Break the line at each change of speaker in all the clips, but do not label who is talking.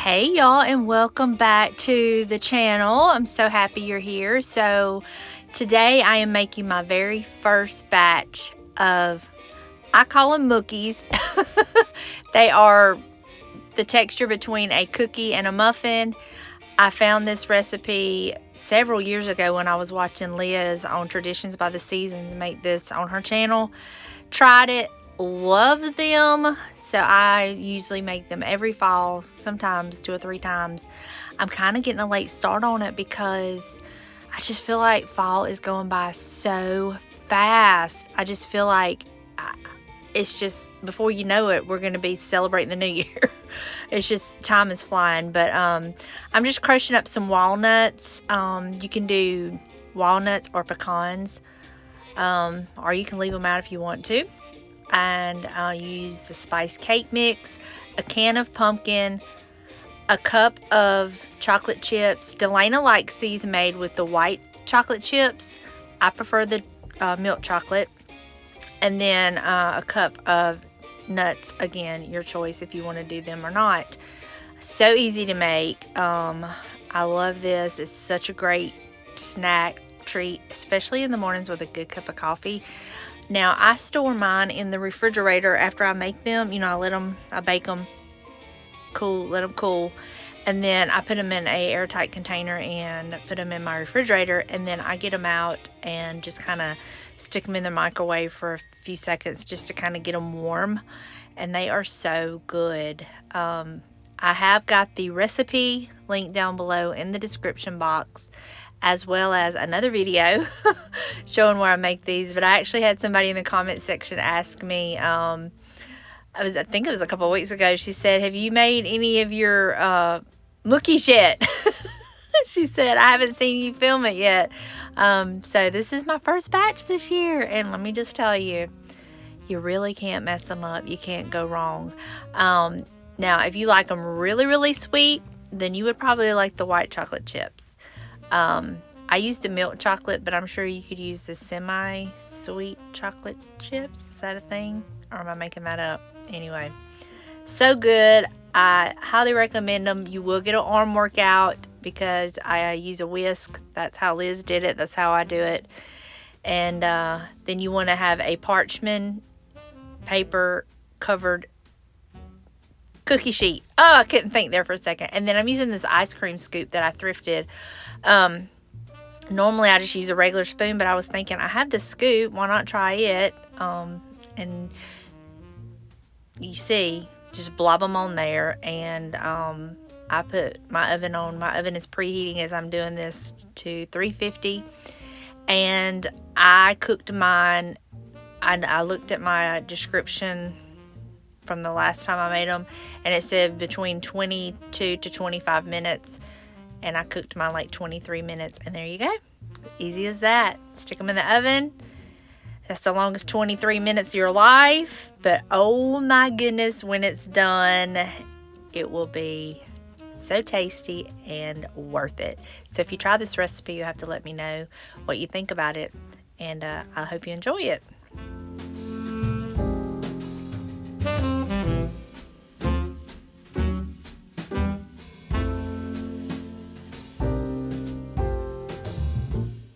Hey y'all, and welcome back to the channel. I'm so happy you're here. So today I am making my very first batch of, I call them mookies. They are the texture between a cookie and a muffin. I found this recipe several years ago when I was watching Liz on Traditions by the Seasons make this on her channel. Tried it, loved them. So I usually make them every fall, sometimes 2 or 3 times. I'm kind of getting a late start on it because I just feel like fall is going by so fast. I just feel like it's just, before you know it, we're going to be celebrating the new year. It's just, time is flying. But I'm just crushing up some walnuts. You can do walnuts or pecans, or you can leave them out if you want to. And I'll use the spice cake mix, a can of pumpkin, a cup of chocolate chips. Delana likes these made with the white chocolate chips. I prefer the milk chocolate. And then a cup of nuts. Again, your choice if you want to do them or not. So easy to make. I love this. It's such a great snack treat, especially in the mornings with a good cup of coffee. Now, I store mine in the refrigerator after I make them. You know, I bake them, let them cool. And then I put them in a airtight container and put them in my refrigerator. And then I get them out and just kind of stick them in the microwave for a few seconds just to kind of get them warm. And they are so good. I have got the recipe linked down below in the description box, as well as another video showing where I make these. But I actually had somebody in the comment section ask me, I think it was a couple of weeks ago, she said, have you made any of your mookies yet? She said, I haven't seen you film it yet. So this is my first batch this year, and let me just tell you, you really can't mess them up. You can't go wrong. Now, if you like them really, really sweet, then you would probably like the white chocolate chips. I used the milk chocolate, but I'm sure you could use the semi-sweet chocolate chips. Is that a thing? Or am I making that up? Anyway, so good. I highly recommend them. You will get an arm workout because I use a whisk. That's how Liz did it. That's how I do it. And then you want to have a parchment paper covered cookie sheet. Oh, I couldn't think there for a second. And then I'm using this ice cream scoop that I thrifted. Normally I just use a regular spoon, but I was thinking I have this scoop, why not try it? And you see, just blob them on there. And I put my oven on. My oven is preheating as I'm doing this to 350. And I cooked mine. I looked at my description from the last time I made them, and it said between 22 to 25 minutes, and I cooked mine like 23 minutes, and there you go. Easy as that. Stick them in the oven. That's the longest 23 minutes of your life, but oh my goodness, when it's done, it will be so tasty and worth it. So if you try this recipe, you have to let me know what you think about it, and I hope you enjoy it.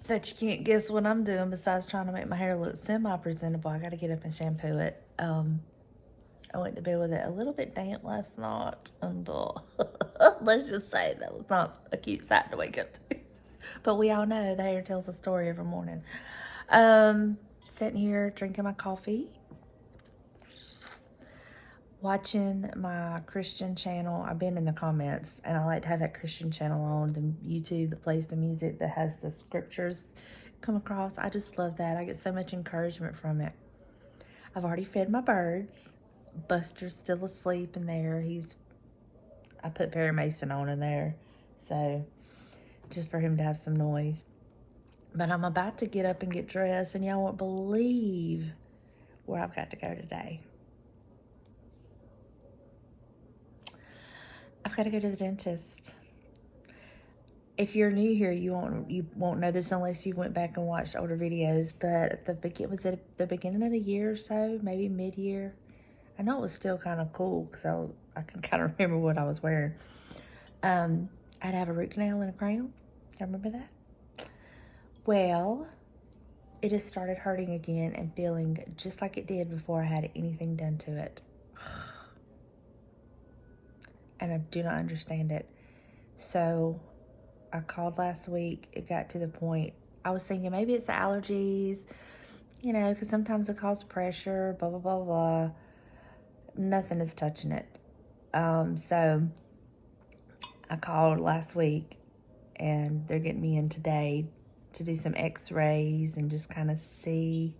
But you can't guess what I'm doing besides trying to make my hair look semi-presentable. I got to get up and shampoo it. I went to bed with it a little bit damp last night. And let's just say that was not a cute sight to wake up to. But we all know the hair tells a story every morning. Sitting here drinking my coffee, watching my Christian channel. I've been in the comments, and I like to have that Christian channel on the YouTube that plays the music that has the scriptures come across. I just love that. I get so much encouragement from it. I've already fed my birds. Buster's still asleep in there. I put Perry Mason on in there, so just for him to have some noise. But I'm about to get up and get dressed, and y'all won't believe where I've got to go today. I've got to go to the dentist. If you're new here, you won't know this unless you went back and watched older videos. But was it the beginning of the year or so, maybe mid-year? I know it was still kind of cool because I can kind of remember what I was wearing. I'd have a root canal and a crown. I remember that. Well, it has started hurting again and feeling just like it did before I had anything done to it. And I do not understand it. So I called last week. It got to the point, I was thinking maybe it's the allergies, you know, because sometimes it causes pressure, blah, blah, blah, blah. Nothing is touching it. So I called last week, and they're getting me in today to do some x-rays and just kind of see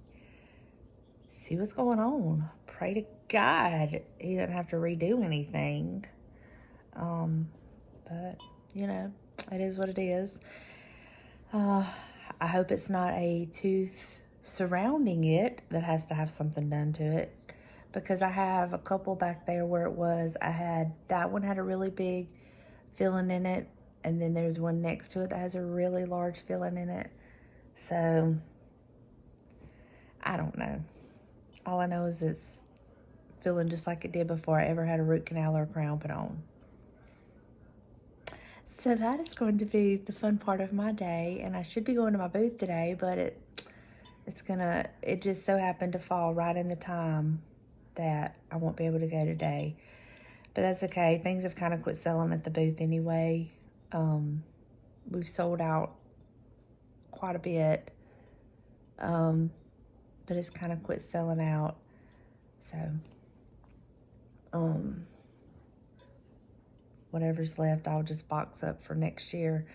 what's going on. Pray to God he doesn't have to redo anything. But, you know, it is what it is. I hope it's not a tooth surrounding it that has to have something done to it, because I have a couple back there where it was, that one had a really big filling in it, and then there's one next to it that has a really large filling in it. So, I don't know. All I know is it's feeling just like it did before I ever had a root canal or a crown put on. So that is going to be the fun part of my day, and I should be going to my booth today, but it just so happened to fall right in the time that I won't be able to go today. But that's okay. Things have kind of quit selling at the booth anyway. We've sold out quite a bit, but it's kind of quit selling out. So, whatever's left, I'll just box up for next year.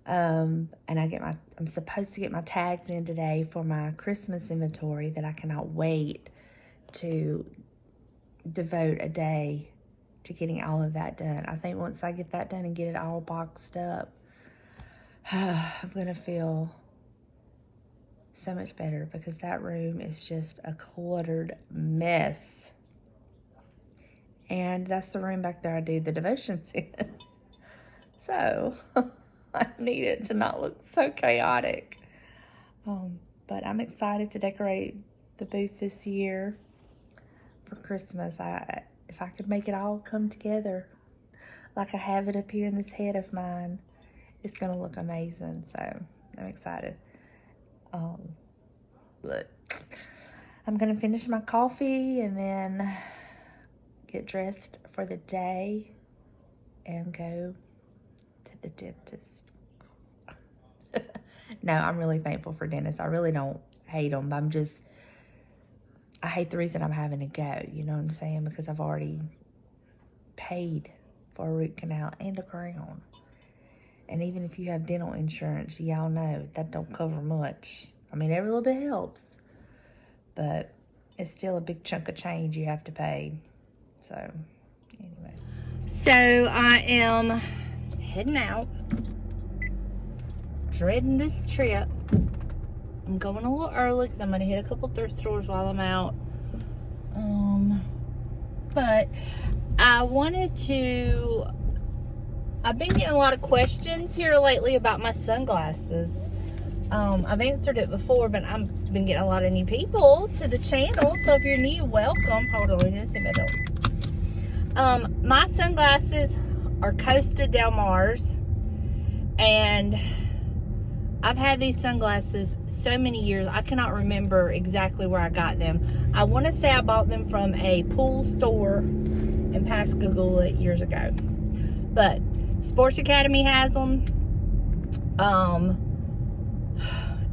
And I'm supposed to get my tags in today for my Christmas inventory that I cannot wait to devote a day to getting all of that done. I think once I get that done and get it all boxed up, I'm gonna feel so much better, because that room is just a cluttered mess. And that's the room back there I do the devotions in. So I need it to not look so chaotic. But I'm excited to decorate the booth this year for Christmas. If I could make it all come together like I have it up here in this head of mine, it's gonna look amazing. So I'm excited. But I'm gonna finish my coffee and then get dressed for the day and go to the dentist. No, I'm really thankful for dentists. I really don't hate them. I hate the reason I'm having to go, you know what I'm saying? Because I've already paid for a root canal and a crown. And even if you have dental insurance, y'all know that don't cover much. I mean, every little bit helps, but it's still a big chunk of change you have to pay. So, anyway. So, I am heading out. Dreading this trip. I'm going a little early because I'm going to hit a couple thrift stores while I'm out. But I wanted to... I've been getting a lot of questions here lately about my sunglasses. I've answered it before, but I've been getting a lot of new people to the channel. So if you're new, welcome. Hold on, let me see if I don't. My sunglasses are Costa Del Mar's, and I've had these sunglasses so many years, I cannot remember exactly where I got them. I want to say I bought them from a pool store in Pascagoula years ago. But Sports Academy has them.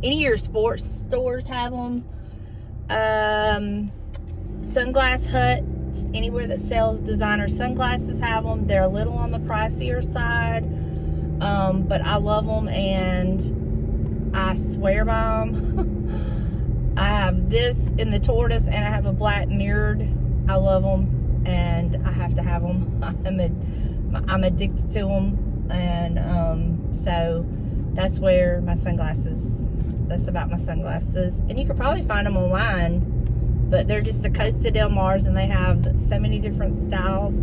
Any of your sports stores have them. Sunglass Hut, anywhere that sells designer sunglasses have them. They're a little on the pricier side, but I love them and I swear by them. I have this in the tortoise and I have a black mirrored. I love them and I have to have them. I'm addicted to them, and so that's where my sunglasses, that's about my sunglasses. And you could probably find them online, but they're just the Costa Del Mar's, and they have so many different styles.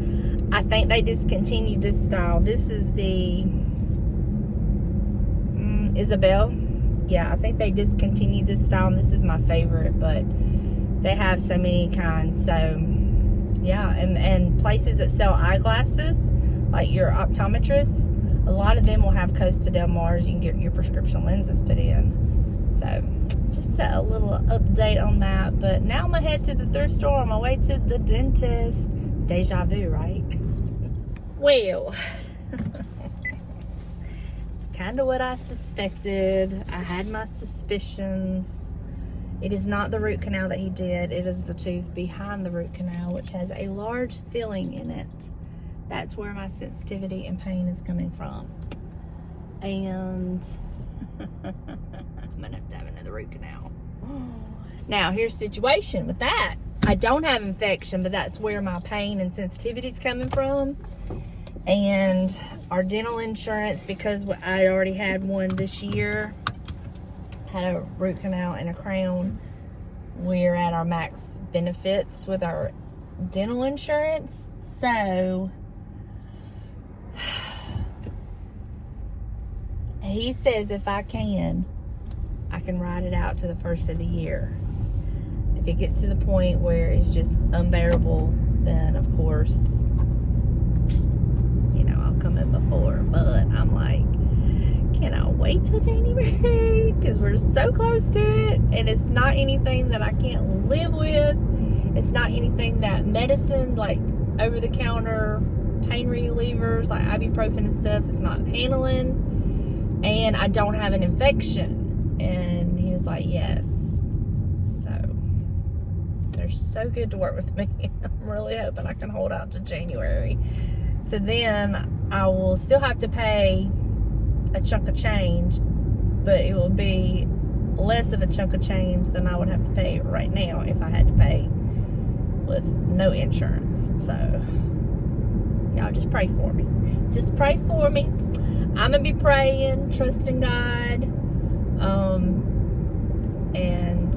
I think they discontinued this style. This is the Isabel. Yeah, I think they discontinued this style, and this is my favorite, but they have so many kinds. So yeah, and places that sell eyeglasses, like your optometrist, a lot of them will have Costa Del Mars. You can get your prescription lenses put in. So just a little update on that. But now I'm gonna head to the thrift store on my way to the dentist. Deja vu, right? Well, it's kind of what I suspected. I had my suspicions. It is not the root canal that he did. It is the tooth behind the root canal, which has a large filling in it. That's where my sensitivity and pain is coming from. And I'm gonna have to have another root canal. Now, here's the situation with that. I don't have infection, but that's where my pain and sensitivity is coming from. And our dental insurance, because I already had one this year, had a root canal and a crown, we're at our max benefits with our dental insurance. So he says if I can ride it out to the first of the year. If it gets to the point where it's just unbearable, then of course, you know, I'll come in before. But I'm like, can I wait till January? Because we're so close to it, and it's not anything that I can't live with. It's not anything that medicine, like over-the-counter pain relievers, like ibuprofen and stuff, it's not handling. And I don't have an infection. And he was like, yes. So they're so good to work with me. I'm really hoping I can hold out to January. So then I will still have to pay a chunk of change, but it will be less of a chunk of change than I would have to pay right now if I had to pay with no insurance. So y'all just pray for me. Just pray for me. I'm gonna be praying, trusting God, and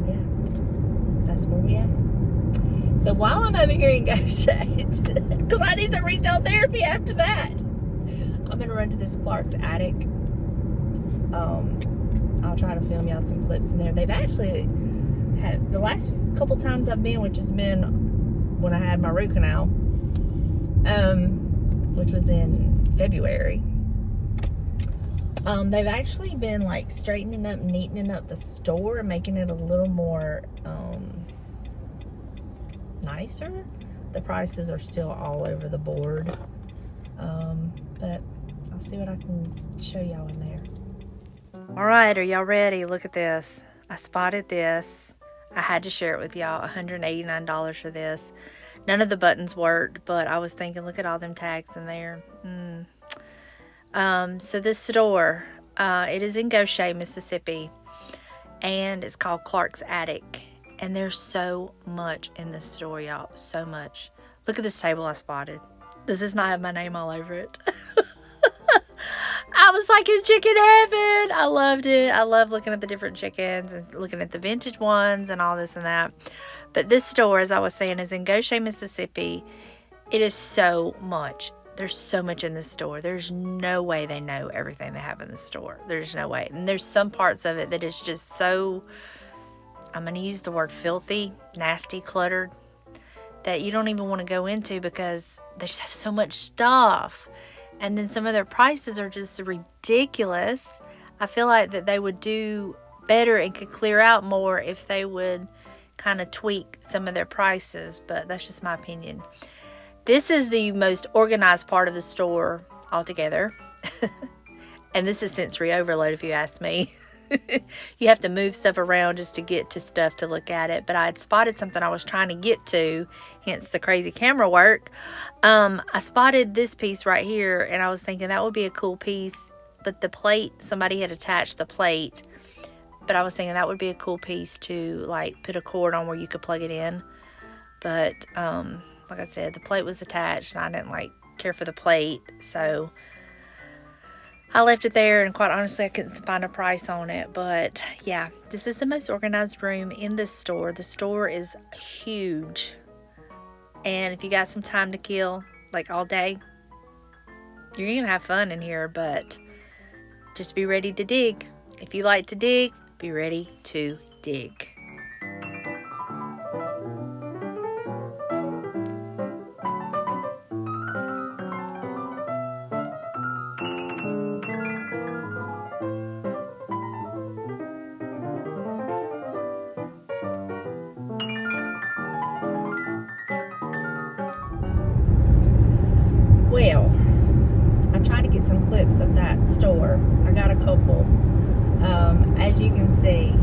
yeah, that's where we at. So while I'm over here in Goshen, because I need some retail therapy after that, I'm gonna run to this Clark's Addict. I'll try to film y'all some clips in there. They've actually had, the last couple times I've been, which has been when I had my root canal, which was in February. They've actually been like straightening up, neatening up the store and making it a little more nicer. The prices are still all over the board, but I'll see what I can show y'all in there. All right, are y'all ready? Look at this. I spotted this. I had to share it with y'all. $189 for this. None of the buttons worked, but I was thinking, look at all them tags in there. So this store, it is in Goshen, Mississippi, and it's called Clark's Addict. And there's so much in this store, y'all. So much. Look at this table I spotted. Does this not have my name all over it? I was like in chicken heaven. I loved it. I love looking at the different chickens and looking at the vintage ones and all this and that. But this store, as I was saying, is in Goshen, Mississippi. It is so much. There's so much in this store. There's no way they know everything they have in the store. There's no way. And there's some parts of it that is just so, I'm going to use the word filthy, nasty, cluttered, that you don't even want to go into because they just have so much stuff. And then some of their prices are just ridiculous. I feel like that they would do better and could clear out more if they would kind of tweak some of their prices, but that's just my opinion. This is the most organized part of the store altogether. And this is sensory overload if you ask me. You have to move stuff around just to get to stuff to look at it. But I had spotted something I was trying to get to, hence the crazy camera work. I spotted this piece right here, and I was thinking that would be a cool piece. But the plate, somebody had attached the plate. But I was thinking that would be a cool piece to like put a cord on where you could plug it in. But like I said, the plate was attached, and I didn't like care for the plate, so I left it there, and quite honestly, I couldn't find a price on it. But yeah, this is the most organized room in this store. The store is huge. And if you got some time to kill, like all day, you're going to have fun in here. But just be ready to dig. If you like to dig, be ready to dig. clips of that store. I got a couple. As you can see,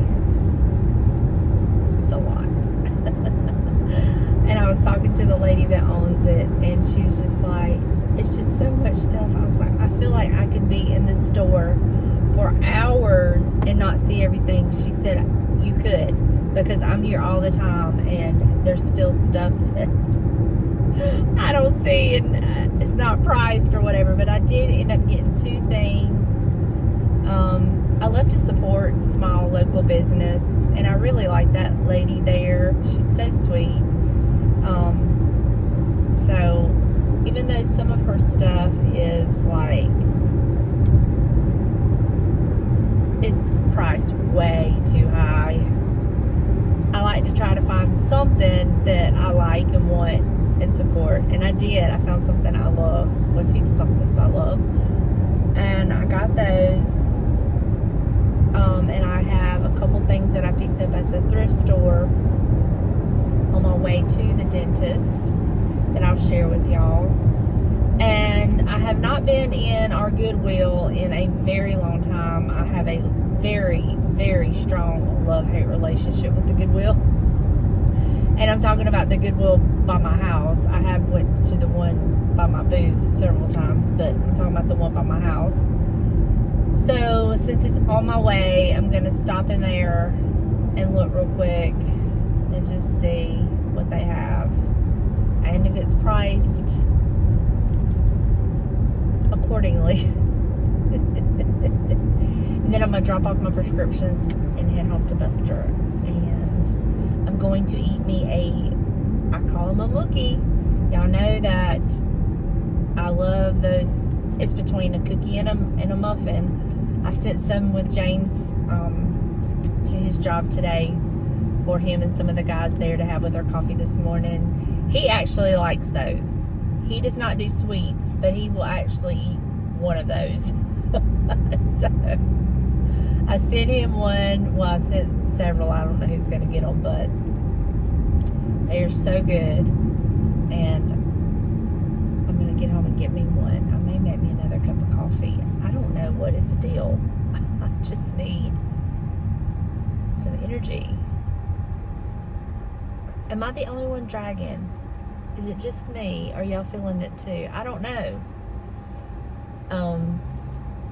it's a lot. And I was talking to the lady that owns it, and she was just like, it's just so much stuff. I was like, I feel like I could be in this store for hours and not see everything. She said, you could, because I'm here all the time, and there's still stuff that I don't see, and it's not priced or whatever. But I did end up getting 2 things. I love to support small local business, and I really like that lady there. She's so sweet. So even though some of her stuff is like, it's priced way too high, I like to try to find something that I like and want and support. And I did. I found something I love. Well, 2 somethings I love. And I got those. And I have a couple things that I picked up at the thrift store on my way to the dentist that I'll share with y'all. And I have not been in our Goodwill in a very long time. I have a very, very strong love-hate relationship with the Goodwill. And I'm talking about the Goodwill by my house. I have went to the one by my booth several times, but I'm talking about the one by my house. So since it's on my way, I'm going to stop in there and look real quick and just see what they have. And if it's priced accordingly. And then I'm going to drop off my prescriptions and head home to Buster. And I'm going to eat me I call them a mookie. Y'all know that I love those. It's between a cookie and a muffin. I sent some with James to his job today for him and some of the guys there to have with our coffee this morning. He actually likes those. He does not do sweets, but he will actually eat one of those. So I sent him one. Well, I sent several. I don't know who's going to get them, but they are so good. And I'm going to get home and get me one. I may make me another cup of coffee. I don't know what is the deal. I just need some energy. Am I the only one dragging? Is it just me? Are y'all feeling it too? I don't know.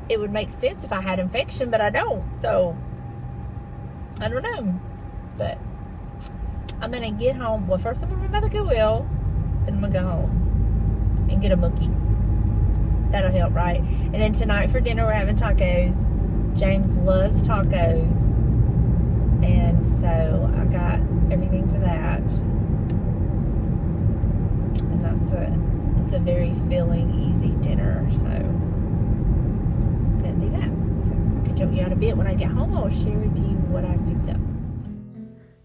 It would make sense if I had infection, but I don't. So, I don't know. But I'm going to get home. Well, first I'm going to run by the Goodwill. Then I'm going to go home and get a mookie. That'll help, right? And then tonight for dinner, we're having tacos. James loves tacos. And so I got everything for that. And it's a very filling, easy dinner. So I'm gonna do that. So I'll catch up with you in a bit. When I get home, I'll share with you what I picked up.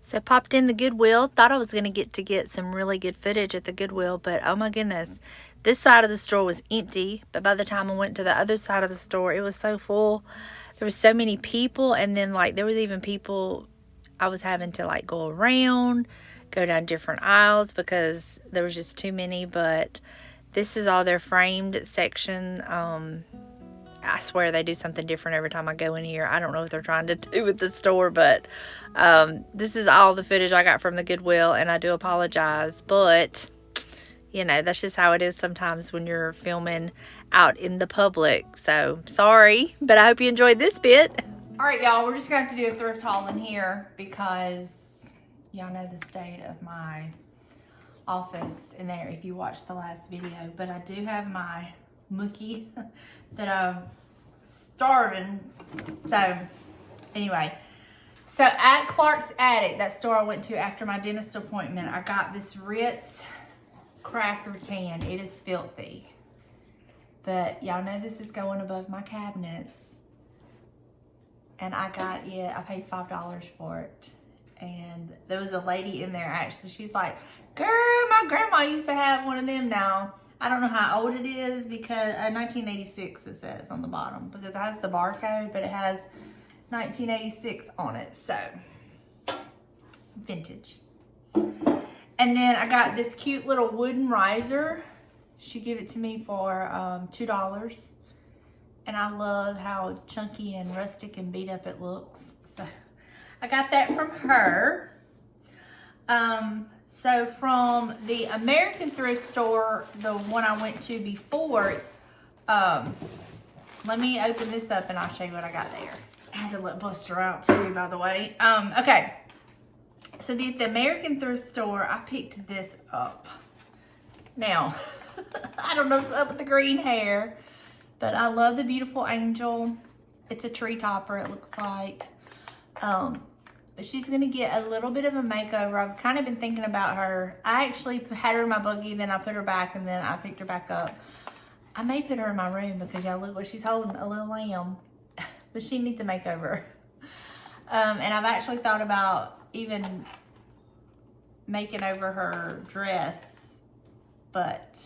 So popped in the Goodwill. Thought I was gonna get some really good footage at the Goodwill, but oh my goodness, this side of the store was empty. But by the time I went to the other side of the store, it was so full. There was so many people, and then like there was even people I was having to like go around, go down different aisles because there was just too many. But this is all their framed section. I swear they do something different every time I go in here. I don't know what they're trying to do with the store, but this is all the footage I got from the Goodwill, and I do apologize, but you know, that's just how it is sometimes when you're filming out in the public. So sorry, but I hope you enjoyed this bit. All right, y'all, we're just gonna have to do a thrift haul in here because y'all know the state of my office in there if you watched the last video. But I do have my mookie that I'm starving. So anyway, so at Clark's Addict, that store I went to after my dentist appointment, I got this Ritz cracker can. It is filthy, but y'all know this is going above my cabinets, and I got it. I paid $5 for it, and there was a lady in there actually. She's like, girl, my grandma used to have one of them. Now I don't know how old it is because 1986 it says on the bottom, because it has the barcode, but it has 1986 on it, so vintage. And then I got this cute little wooden riser. She gave it to me for $2. And I love how chunky and rustic and beat up it looks. So I got that from her. So from the American thrift store, the one I went to before, let me open this up and I'll show you what I got there. I had to let Buster out too, by the way. Okay. So at the American thrift store, I picked this up. Now, I don't know what's up with the green hair, but I love the beautiful angel. It's a tree topper, it looks like. But she's gonna get a little bit of a makeover. I've kind of been thinking about her. I actually had her in my buggy, then I put her back, and then I picked her back up. I may put her in my room because y'all look what she's holding, a little lamb. But she needs a makeover. And I've actually thought about even making over her dress, but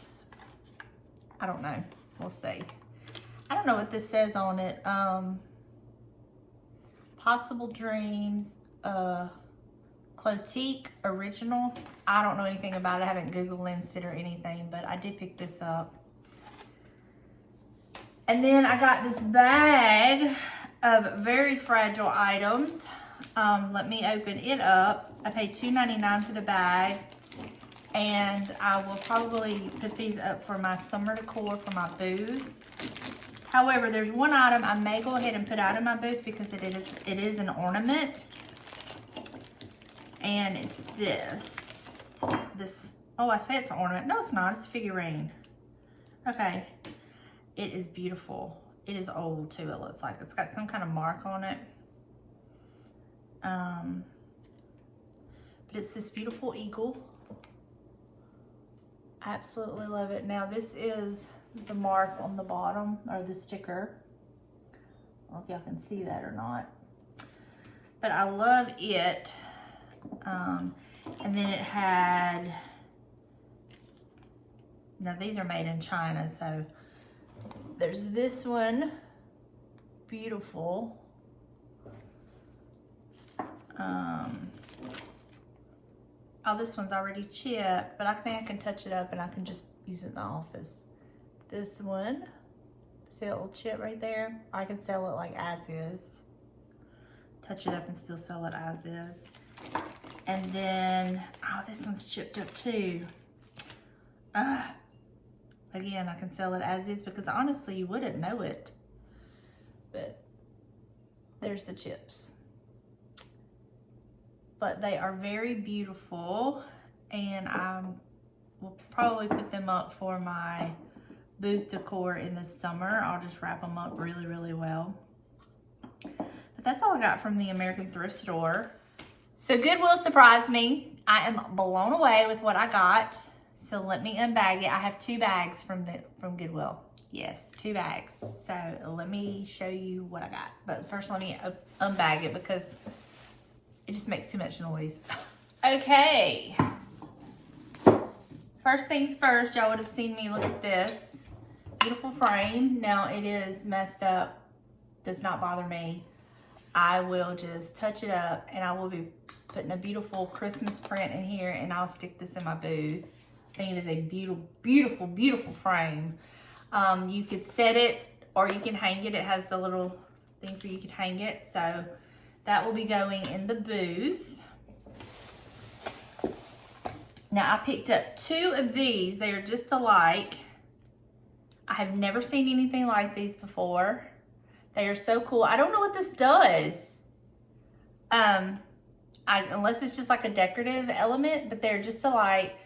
I don't know. We'll see. I don't know what this says on it. Possible Dreams, Clotique Original. I don't know anything about it. I haven't Google Lensed it or anything, but I did pick this up. And then I got this bag of very fragile items. Let me open it up. I paid $2.99 for the bag. And I will probably put these up for my summer decor for my booth. However, there's one item I may go ahead and put out in my booth because it is an ornament. And it's this. Oh, I say it's an ornament. No, it's not. It's a figurine. Okay. It is beautiful. It is old too, it looks like. It's got some kind of mark on it. But it's this beautiful eagle. I absolutely love it. Now this is the mark on the bottom, or the sticker. I don't know if y'all can see that or not. But I love it. And then it had, now these are made in China, so there's this one, beautiful. Oh, this one's already chipped, but I think I can touch it up and I can just use it in the office. This one, see that little chip right there? I can sell it like as is. Touch it up and still sell it as is. And then, oh, this one's chipped up too. Again, I can sell it as is because honestly, you wouldn't know it. But there's the chips. But they are very beautiful, and I will probably put them up for my booth decor in the summer. I'll just wrap them up really, really well. But that's all I got from the American thrift store. So Goodwill surprised me. I am blown away with what I got. So let me unbag it. I have 2 bags from Goodwill. Yes, 2 bags. So let me show you what I got. But first let me unbag it because it just makes too much noise. Okay. First things first, y'all would have seen me look at this. Beautiful frame. Now it is messed up. Does not bother me. I will just touch it up and I will be putting a beautiful Christmas print in here and I'll stick this in my booth. I think it is a beautiful, beautiful, beautiful frame. You could set it or you can hang it. It has the little thing for you could hang it. So that will be going in the booth. Now I picked up 2 of these. They are just alike. I have never seen anything like these before. They are so cool. I don't know what this does. Unless it's just like a decorative element, but they're just alike.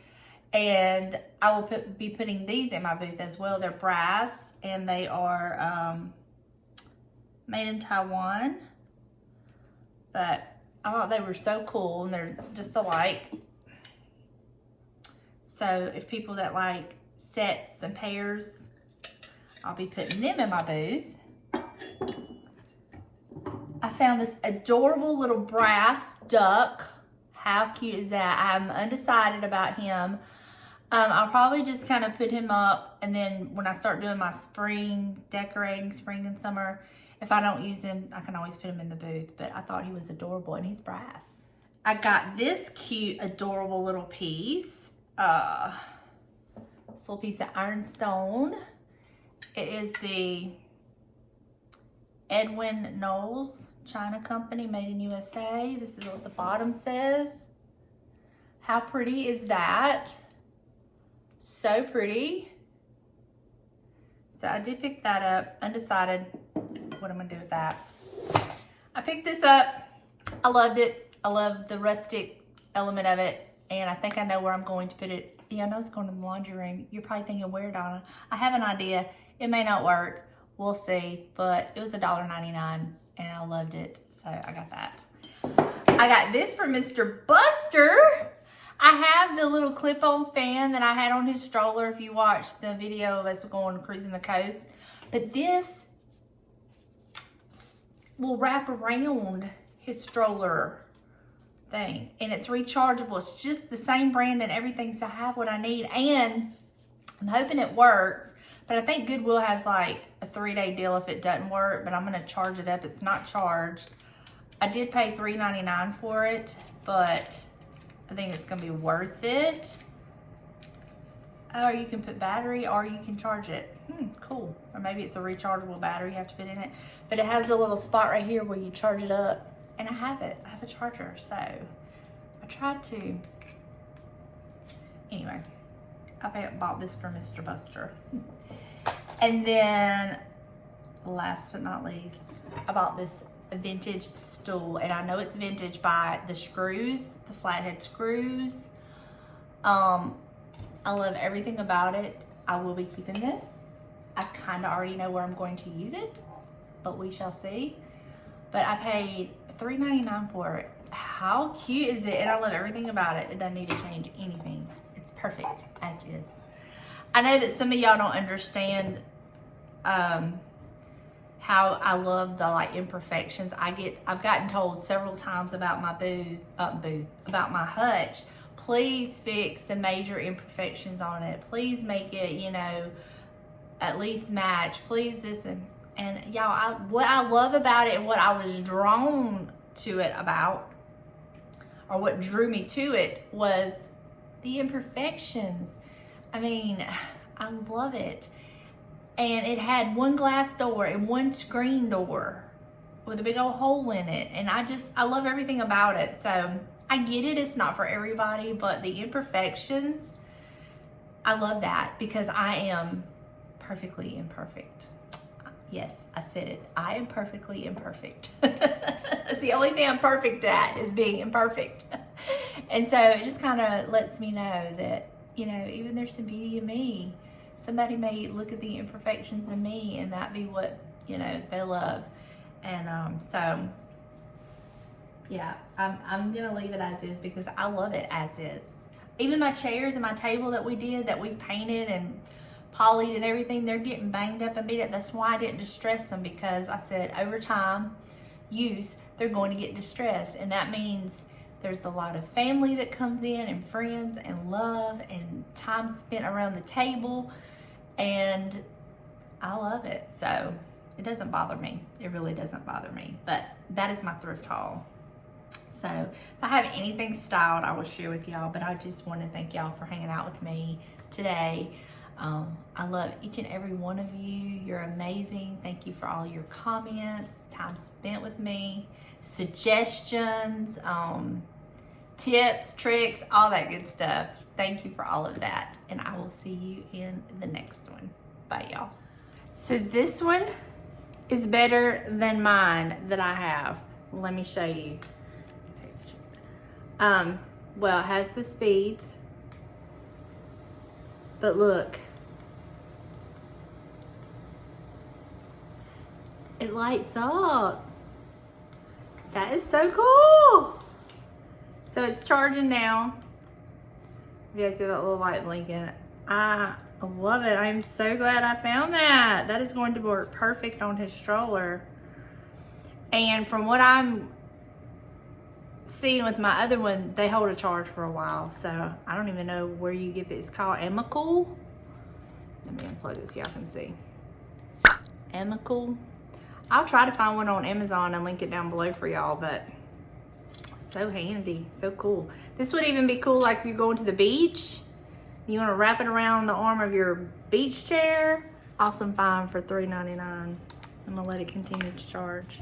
And I will be putting these in my booth as well. They're brass and they are made in Taiwan. But I thought they were so cool and they're just alike. So if people that like sets and pairs, I'll be putting them in my booth. I found this adorable little brass duck. How cute is that? I'm undecided about him. I'll probably just kind of put him up, and then when I start doing my spring decorating, spring and summer, if I don't use him, I can always put him in the booth. But I thought he was adorable, and he's brass. I got this cute, adorable little piece. This little piece of ironstone. It is the Edwin Knowles China Company, made in USA. This is what the bottom says. How pretty is that? So pretty. So I did pick that up, undecided what I'm gonna do with that. I picked this up. I loved it. I love the rustic element of it. And I think I know where I'm going to put it. Yeah, I know it's going to the laundry room. You're probably thinking, where, Donna? I have an idea. It may not work. We'll see. But it was $1.99 and I loved it. So I got that. I got this from Mr. Buster. I have the little clip-on fan that I had on his stroller if you watched the video of us going cruising the coast. But this will wrap around his stroller thing. And it's rechargeable. It's just the same brand and everything, so I have what I need. And I'm hoping it works. But I think Goodwill has like a 3-day deal if it doesn't work. But I'm going to charge it up. It's not charged. I did pay $3.99 for it. But I think it's gonna be worth it. Or you can put battery or you can charge it. Cool. Or maybe it's a rechargeable battery you have to put in it. But it has the little spot right here where you charge it up. And I have it. I have a charger. So I tried to. Anyway, I bought this from Mr. Buster. And then last but not least, I bought this vintage stool, and I know it's vintage by the screws, the flathead screws. I love everything about it. I will be keeping this. I kind of already know where I'm going to use it, but we shall see. But I paid $3.99 for it. How cute is it? And I love everything about it. It doesn't need to change anything. It's perfect as is. I know that some of y'all don't understand how I love the like imperfections. I've gotten told several times about my about my hutch. Please fix the major imperfections on it. Please make it, you know, at least match. Please listen. And y'all, what I love about it and what I was drawn to it about, or what drew me to it, was the imperfections. I mean, I love it. And it had one glass door and one screen door with a big old hole in it. And I love everything about it. So I get it, it's not for everybody, but the imperfections, I love that because I am perfectly imperfect. Yes, I said it. I am perfectly imperfect. That's the only thing I'm perfect at, is being imperfect. And so it just kind of lets me know that, you know, even there's some beauty in me. Somebody may look at the imperfections in me and that be what, you know, they love. And so, yeah, I'm going to leave it as is because I love it as is. Even my chairs and my table that we've painted and polished and everything, they're getting banged up and beat up. That's why I didn't distress them, because I said over time use, they're going to get distressed. And that means there's a lot of family that comes in and friends and love and time spent around the table. And I love it. So it doesn't bother me. It really doesn't bother me. But that is my thrift haul. So if I have anything styled, I will share with y'all. But I just want to thank y'all for hanging out with me today. I love each and every one of you. You're amazing. Thank you for all your comments, time spent with me, suggestions, tips, tricks, all that good stuff. Thank you for all of that. And I will see you in the next one. Bye, y'all. So this one is better than mine that I have. Let me show you. Well, it has the speeds. But look. It lights up. That is so cool. So it's charging now. You guys see that little light blinking? I love it. I'm so glad I found that. That is going to work perfect on his stroller. And from what I'm seeing with my other one, they hold a charge for a while. So I don't even know where you get it. It's called Amical. Let me unplug it so y'all can see. Amical. I'll try to find one on Amazon and link it down below for y'all, but so handy, so cool. This would even be cool like if you're going to the beach, you want to wrap it around the arm of your beach chair. Awesome find for $3.99. I'm gonna let it continue to charge.